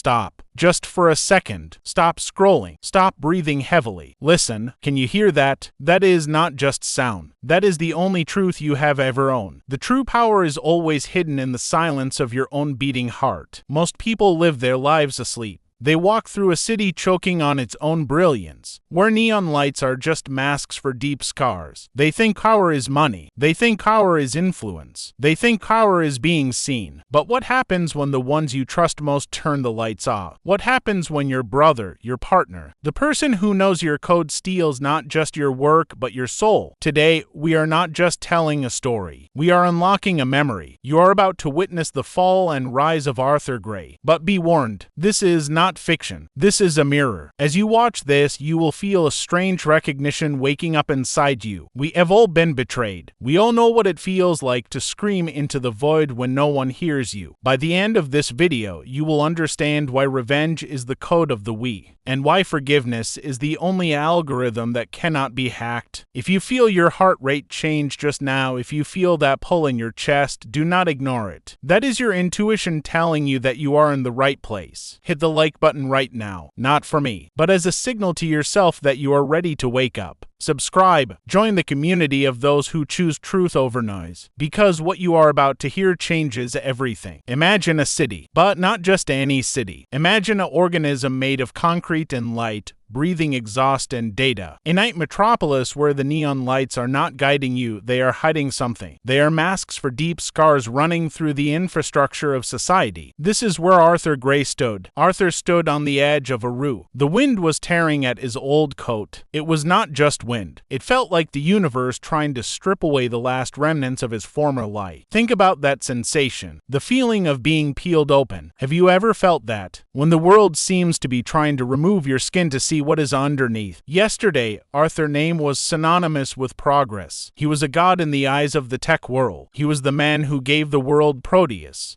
stop. Just for a second. Stop scrolling. Stop breathing heavily. Listen, can you hear that? That is not just sound. That is the only truth you have ever owned. The true power is always hidden in the silence of your own beating heart. Most people live their lives asleep. They walk through a city choking on its own brilliance, where neon lights are just masks for deep scars. They think power is money. They think power is influence. They think power is being seen. But what happens when the ones you trust most turn the lights off? What happens when your brother, your partner, the person who knows your code steals not just your work but your soul? Today, we are not just telling a story. We are unlocking a memory. You are about to witness the fall and rise of Arthur Gray. But be warned, this is not fiction. This is a mirror. As you watch this, you will feel a strange recognition waking up inside you. We have all been betrayed. We all know what it feels like to scream into the void when no one hears you. By the end of this video, you will understand why revenge is the code of the we, and why forgiveness is the only algorithm that cannot be hacked. If you feel your heart rate change just now, if you feel that pull in your chest, do not ignore it. That is your intuition telling you that you are in the right place. Hit the like button right now, not for me, but as a signal to yourself that you are ready to wake up. Subscribe, join the community of those who choose truth over noise, because what you are about to hear changes everything. Imagine a city, but not just any city. Imagine an organism made of concrete and light, breathing exhaust and data. A night metropolis where the neon lights are not guiding you, they are hiding something. They are masks for deep scars running through the infrastructure of society. This is where Arthur Gray stood. Arthur stood on the edge of a rue. The wind was tearing at his old coat. It was not just wind. It felt like the universe trying to strip away the last remnants of his former light. Think about that sensation. The feeling of being peeled open. Have you ever felt that? When the world seems to be trying to remove your skin to see what is underneath. Yesterday, Arthur's name was synonymous with progress. He was a god in the eyes of the tech world. He was the man who gave the world Proteus,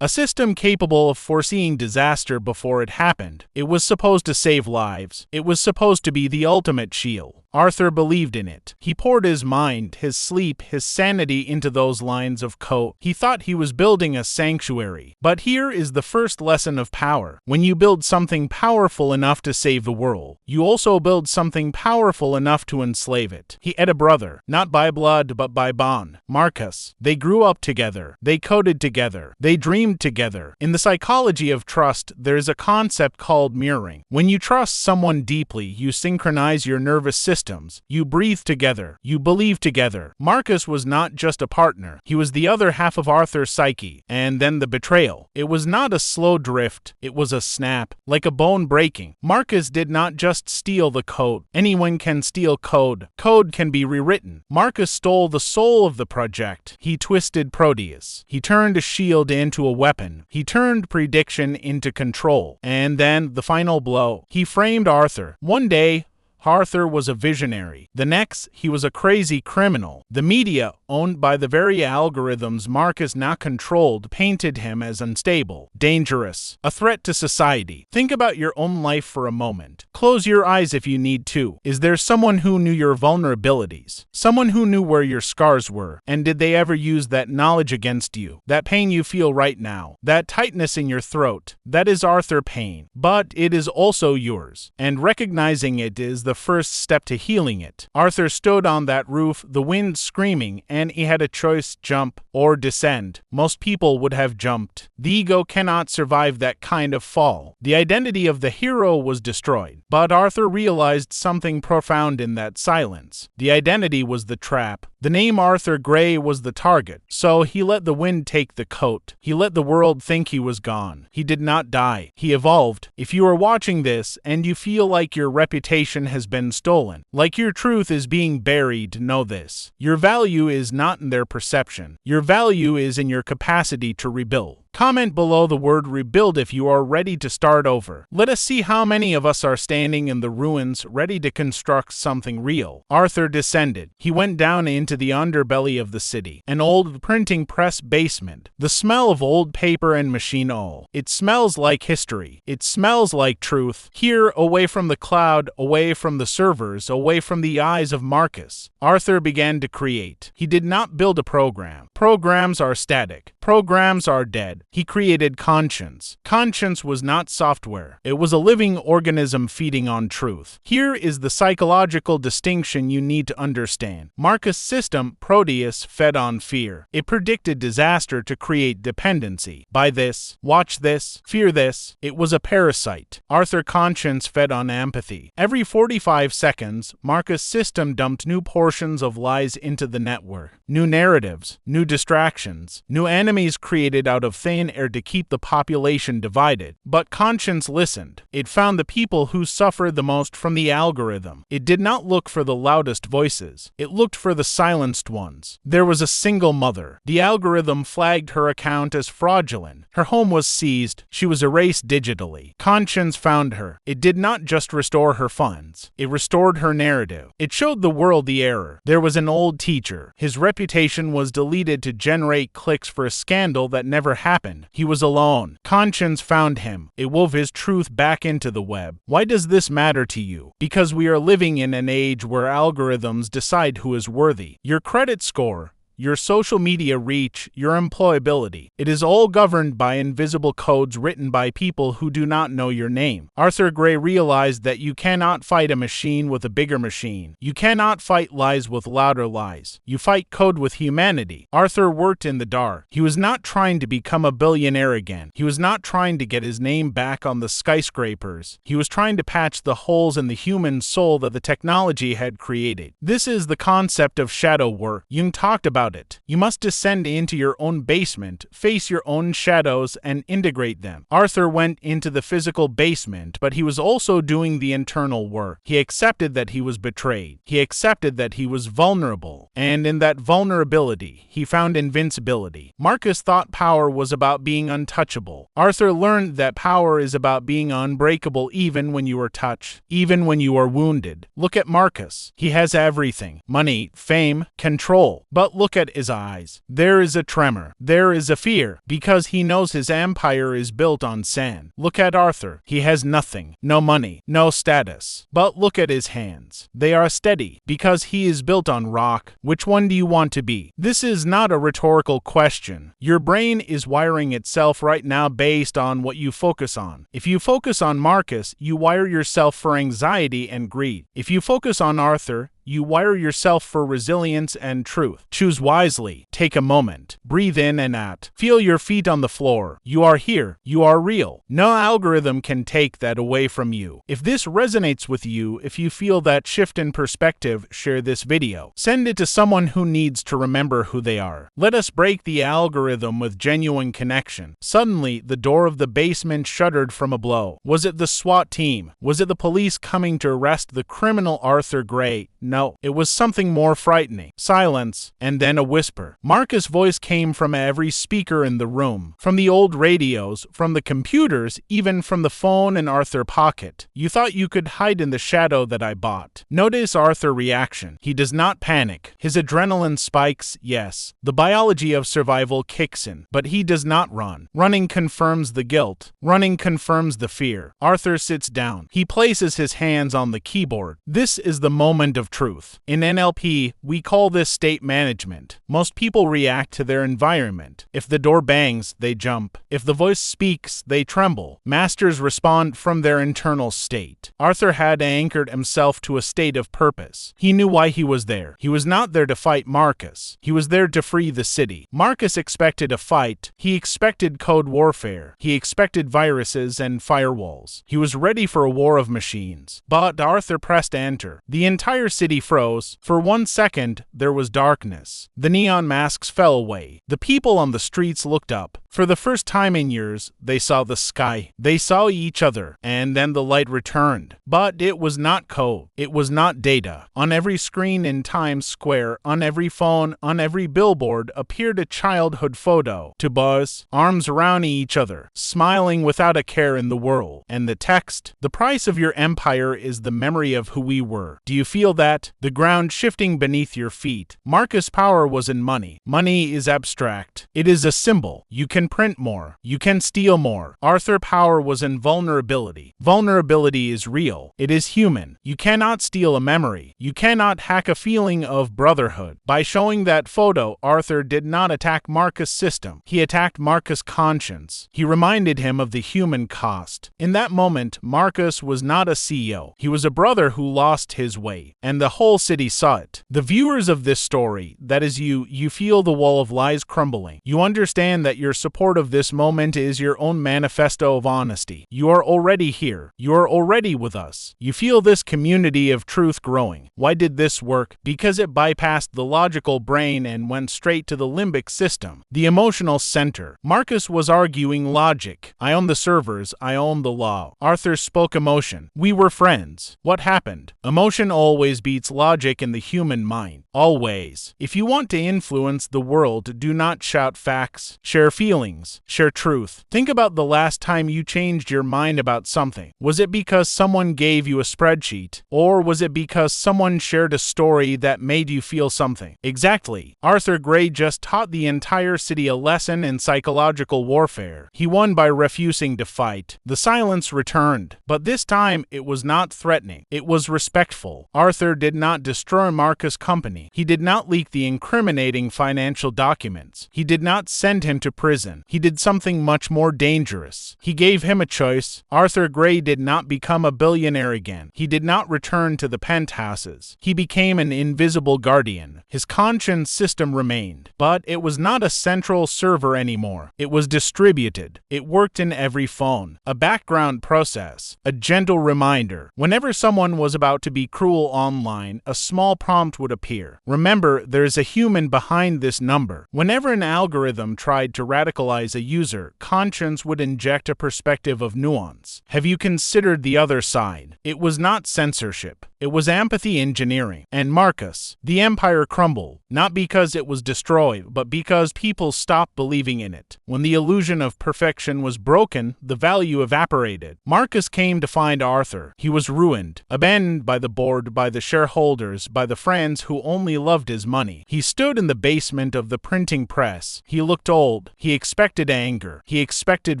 a system capable of foreseeing disaster before it happened. It was supposed to save lives. It was supposed to be the ultimate shield. Arthur believed in it. He poured his mind, his sleep, his sanity into those lines of code. He thought he was building a sanctuary. But here is the first lesson of power. When you build something powerful enough to save the world, you also build something powerful enough to enslave it. He had a brother, not by blood but by bond, Marcus. They grew up together. They coded together. They dreamed together. In the psychology of trust, there is a concept called mirroring. When you trust someone deeply, you synchronize your nervous system. You breathe together. You believe together. Marcus was not just a partner. He was the other half of Arthur's psyche. And then the betrayal. It was not a slow drift. It was a snap, like a bone breaking. Marcus did not just steal the code. Anyone can steal code. Code can be rewritten. Marcus stole the soul of the project. He twisted Proteus. He turned a shield into a weapon. He turned prediction into control. And then the final blow. He framed Arthur. One day, Arthur was a visionary. The next, he was a crazy criminal. The media, owned by the very algorithms Marcus now controlled, painted him as unstable, dangerous, a threat to society. Think about your own life for a moment. Close your eyes if you need to. Is there someone who knew your vulnerabilities? Someone who knew where your scars were? And did they ever use that knowledge against you? That pain you feel right now, that tightness in your throat, that is Arthur pain. But it is also yours. And recognizing it is the first step to healing it. Arthur stood on that roof, the wind screaming, and he had a choice: jump or descend. Most people would have jumped. The ego cannot survive that kind of fall. The identity of the hero was destroyed. But Arthur realized something profound in that silence. The identity was the trap. The name Arthur Gray was the target. So he let the wind take the coat. He let the world think he was gone. He did not die. He evolved. If you are watching this and you feel like your reputation has been stolen, like your truth is being buried, know this. Your value is not in their perception. Your value is in your capacity to rebuild. Comment below the word rebuild if you are ready to start over. Let us see how many of us are standing in the ruins ready to construct something real. Arthur descended. He went down into the underbelly of the city, an old printing press basement. The smell of old paper and machine oil. It smells like history. It smells like truth. Here, away from the cloud, away from the servers, away from the eyes of Marcus, Arthur began to create. He did not build a program. Programs are static. Programs are dead. God. He created conscience. Conscience was not software. It was a living organism feeding on truth. Here is the psychological distinction you need to understand. Marcus' system, Proteus, fed on fear. It predicted disaster to create dependency. Buy this, watch this, fear this. It was a parasite. Arthur Conscience fed on empathy. Every 45 seconds, Marcus' system dumped new portions of lies into the network. New narratives, new distractions, new enemies created out of thin air to keep the population divided. But Conscience listened. It found the people who suffered the most from the algorithm. It did not look for the loudest voices. It looked for the silenced ones. There was a single mother. The algorithm flagged her account as fraudulent. Her home was seized. She was erased digitally. Conscience found her. It did not just restore her funds. It restored her narrative. It showed the world the error. There was an old teacher. His reputation was deleted to generate clicks for a scandal that never happened. He was alone. Conscience found him. It wove his truth back into the web. Why does this matter to you? Because we are living in an age where algorithms decide who is worthy. Your credit score, your social media reach, your employability. It is all governed by invisible codes written by people who do not know your name. Arthur Gray realized that you cannot fight a machine with a bigger machine. You cannot fight lies with louder lies. You fight code with humanity. Arthur worked in the dark. He was not trying to become a billionaire again. He was not trying to get his name back on the skyscrapers. He was trying to patch the holes in the human soul that the technology had created. This is the concept of shadow work. Jung talked about it. You must descend into your own basement, face your own shadows, and integrate them. Arthur went into the physical basement, but he was also doing the internal work. He accepted that he was betrayed. He accepted that he was vulnerable. And in that vulnerability, he found invincibility. Marcus thought power was about being untouchable. Arthur learned that power is about being unbreakable even when you are touched, even when you are wounded. Look at Marcus. He has everything: money, fame, control. But look at his eyes. There is a tremor. There is a fear, because he knows his empire is built on sand. Look at Arthur. He has nothing. No money. No status. But look at his hands. They are steady, because he is built on rock. Which one do you want to be? This is not a rhetorical question. Your brain is wiring itself right now based on what you focus on. If you focus on Marcus, you wire yourself for anxiety and greed. If you focus on Arthur, you wire yourself for resilience and truth. Choose wisely. Take a moment. Breathe in and out. Feel your feet on the floor. You are here. You are real. No algorithm can take that away from you. If this resonates with you, if you feel that shift in perspective, share this video. Send it to someone who needs to remember who they are. Let us break the algorithm with genuine connection. Suddenly, the door of the basement shuddered from a blow. Was it the SWAT team? Was it the police coming to arrest the criminal Arthur Gray? No, it was something more frightening. Silence, and then a whisper. Marcus' voice came from every speaker in the room, from the old radios, from the computers, even from the phone in Arthur's pocket. You thought you could hide in the shadow that I bought. Notice Arthur's reaction. He does not panic. His adrenaline spikes, yes. The biology of survival kicks in, but he does not run. Running confirms the guilt. Running confirms the fear. Arthur sits down. He places his hands on the keyboard. This is the moment of truth. In NLP, we call this state management. Most people react to their environment. If the door bangs, they jump. If the voice speaks, they tremble. Masters respond from their internal state. Arthur had anchored himself to a state of purpose. He knew why he was there. He was not there to fight Marcus. He was there to free the city. Marcus expected a fight. He expected code warfare. He expected viruses and firewalls. He was ready for a war of machines. But Arthur pressed enter. The entire city froze. For 1 second, there was darkness. The neon masks fell away. The people on the streets looked up. For the first time in years, they saw the sky. They saw each other, and then the light returned. But it was not code. It was not data. On every screen in Times Square, on every phone, on every billboard, appeared a childhood photo. To buzz, arms around each other, smiling without a care in the world. And the text, the price of your empire is the memory of who we were. Do you feel that? The ground shifting beneath your feet. Marcus' power was in money. Money is abstract. It is a symbol. You can can print more. You can steal more. Arthur's power was in vulnerability. Vulnerability is real. It is human. You cannot steal a memory. You cannot hack a feeling of brotherhood. By showing that photo, Arthur did not attack Marcus' system. He attacked Marcus' conscience. He reminded him of the human cost. In that moment, Marcus was not a CEO. He was a brother who lost his way, and the whole city saw it. The viewers of this story, that is you feel the wall of lies crumbling. You understand that your support of this moment is your own manifesto of honesty. You are already here. You are already with us. You feel this community of truth growing. Why did this work? Because it bypassed the logical brain and went straight to the limbic system, the emotional center. Marcus was arguing logic. I own the servers. I own the law. Arthur spoke emotion. We were friends. What happened? Emotion always beats logic in the human mind. Always. If you want to influence the world, do not shout facts. Share feelings. Share truth. Think about the last time you changed your mind about something. Was it because someone gave you a spreadsheet? Or was it because someone shared a story that made you feel something? Exactly. Arthur Gray just taught the entire city a lesson in psychological warfare. He won by refusing to fight. The silence returned, but this time it was not threatening. It was respectful. Arthur did not destroy Marcus' company. He did not leak the incriminating financial documents. He did not send him to prison. He did something much more dangerous. He gave him a choice. Arthur Gray did not become a billionaire again. He did not return to the penthouses. He became an invisible guardian. His conscience system remained, but it was not a central server anymore. It was distributed. It worked in every phone. A background process. A gentle reminder. Whenever someone was about to be cruel online, a small prompt would appear. Remember, there is a human behind this number. Whenever an algorithm tried to radicalize a user, conscience would inject a perspective of nuance. Have you considered the other side? It was not censorship. It was empathy engineering. And Marcus, the empire crumbled, not because it was destroyed, but because people stopped believing in it. When the illusion of perfection was broken, the value evaporated. Marcus came to find Arthur. He was ruined, abandoned by the board, by the shareholders, by the friends who only loved his money. He stood in the basement of the printing press. He looked old. He expected anger. He expected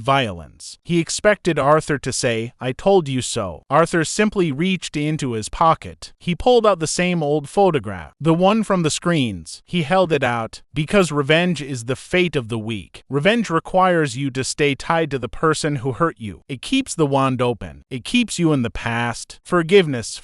violence. He expected Arthur to say, "I told you so." Arthur simply reached into his pocket. He pulled out the same old photograph, the one from the screens. He held it out, because revenge is the fate of the weak. Revenge requires you to stay tied to the person who hurt you. It keeps the wand open. It keeps you in the past. Forgiveness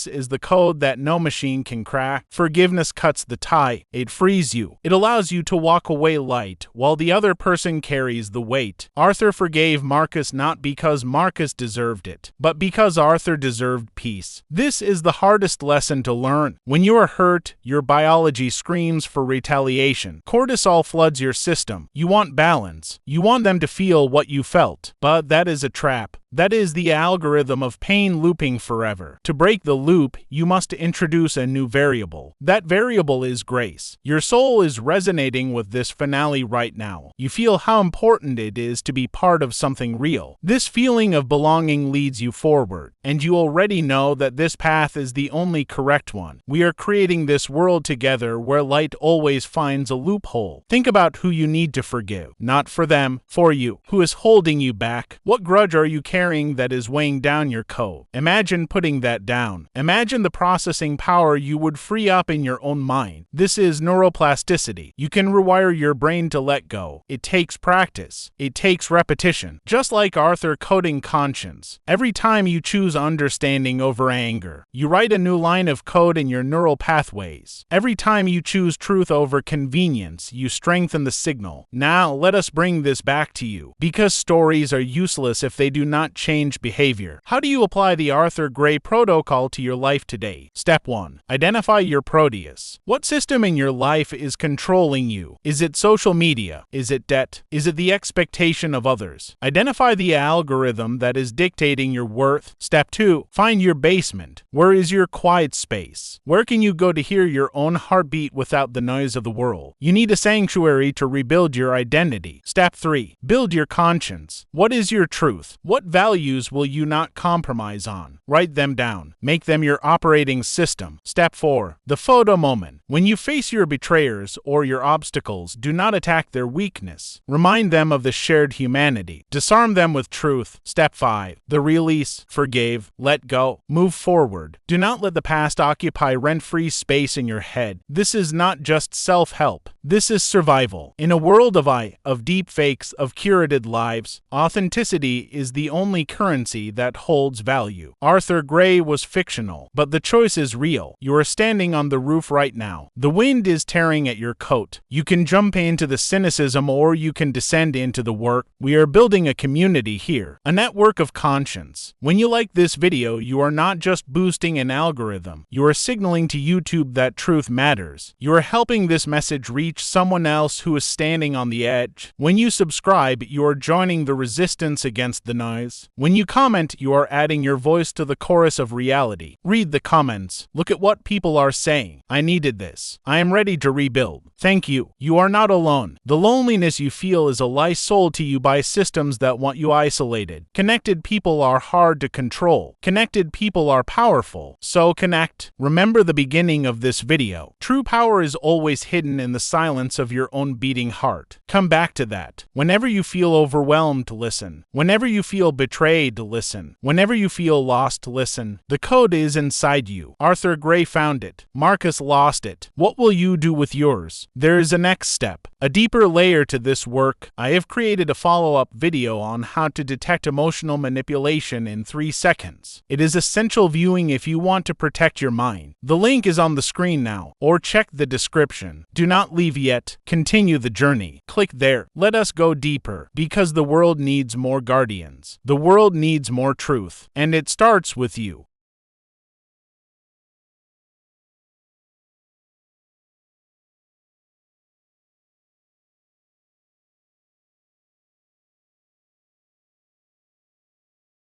is the code that no machine can crack. Forgiveness cuts the tie. It frees you. It allows you to walk away light, while the other person carries the weight. Arthur forgave Marcus not because Marcus deserved it, but because Arthur deserved peace. This is the hardest lesson to learn. When you are hurt, your biology screams for retaliation. Cortisol floods your system. You want balance. You want them to feel what you felt. But that is a trap. That is the algorithm of pain looping forever. To break the loop, you must introduce a new variable. That variable is grace. Your soul is resonating with this finale right now. You feel how important it is to be part of something real. This feeling of belonging leads you forward, and you already know that this path is the only correct one. We are creating this world together where light always finds a loophole. Think about who you need to forgive. Not for them, for you. Who is holding you back? What grudge are you carrying that is weighing down your code? Imagine putting that down. Imagine the processing power you would free up in your own mind. This is neuroplasticity. You can rewire your brain to let go. It takes practice. It takes repetition. Just like Arthur coding conscience. Every time you choose understanding over anger, you write a new line of code in your neural pathways. Every time you choose truth over convenience, you strengthen the signal. Now, let us bring this back to you. Because stories are useless if they do not change behavior. How do you apply the Arthur Gray protocol to your life today? Step 1. Identify your Proteus. What system in your life is controlling you? Is it social media? Is it debt? Is it the expectation of others? Identify the algorithm that is dictating your worth. Step 2. Find your basement. Where is your quiet space? Where can you go to hear your own heartbeat without the noise of the world? You need a sanctuary to rebuild your identity. Step 3. Build your conscience. What is your truth? What values will you not compromise on? Write them down. Make them your operating system. Step 4. The photo moment. When you face your betrayers or your obstacles, do not attack their weakness. Remind them of the shared humanity. Disarm them with truth. Step 5. The release. Forgive. Let go. Move forward. Do not let the past occupy rent-free space in your head. This is not just self-help. This is survival. In a world of deep fakes, of curated lives, authenticity is the only currency that holds value. Arthur Gray was fictional, but the choice is real. You are standing on the roof right now. The wind is tearing at your coat. You can jump into the cynicism or you can descend into the work. We are building a community here, a network of conscience. When you like this video, you are not just boosting an algorithm. You are signaling to YouTube that truth matters. You are helping this message reach someone else who is standing on the edge. When you subscribe, you are joining the resistance against the noise. When you comment, you are adding your voice to the chorus of reality. Read the comments. Look at what people are saying. I needed this. I am ready to rebuild. Thank you. You are not alone. The loneliness you feel is a lie sold to you by systems that want you isolated. Connected people are hard to control. Connected people are powerful. So connect. Remember the beginning of this video. True power is always hidden in the silence of your own beating heart. Come back to that. Whenever you feel overwhelmed, listen. Whenever you feel betrayed, listen. Whenever you feel lost, listen. The code is inside you. Arthur Gray found it. Marcus lost it. What will you do with yours? There is a next step, a deeper layer to this work. I have created a follow-up video on how to detect emotional manipulation in 3 seconds. It is essential viewing if you want to protect your mind. The link is on the screen now, or check the description. Do not leave yet. Continue the journey. Click there. Let us go deeper, because the world needs more guardians. The world needs more truth, and it starts with you.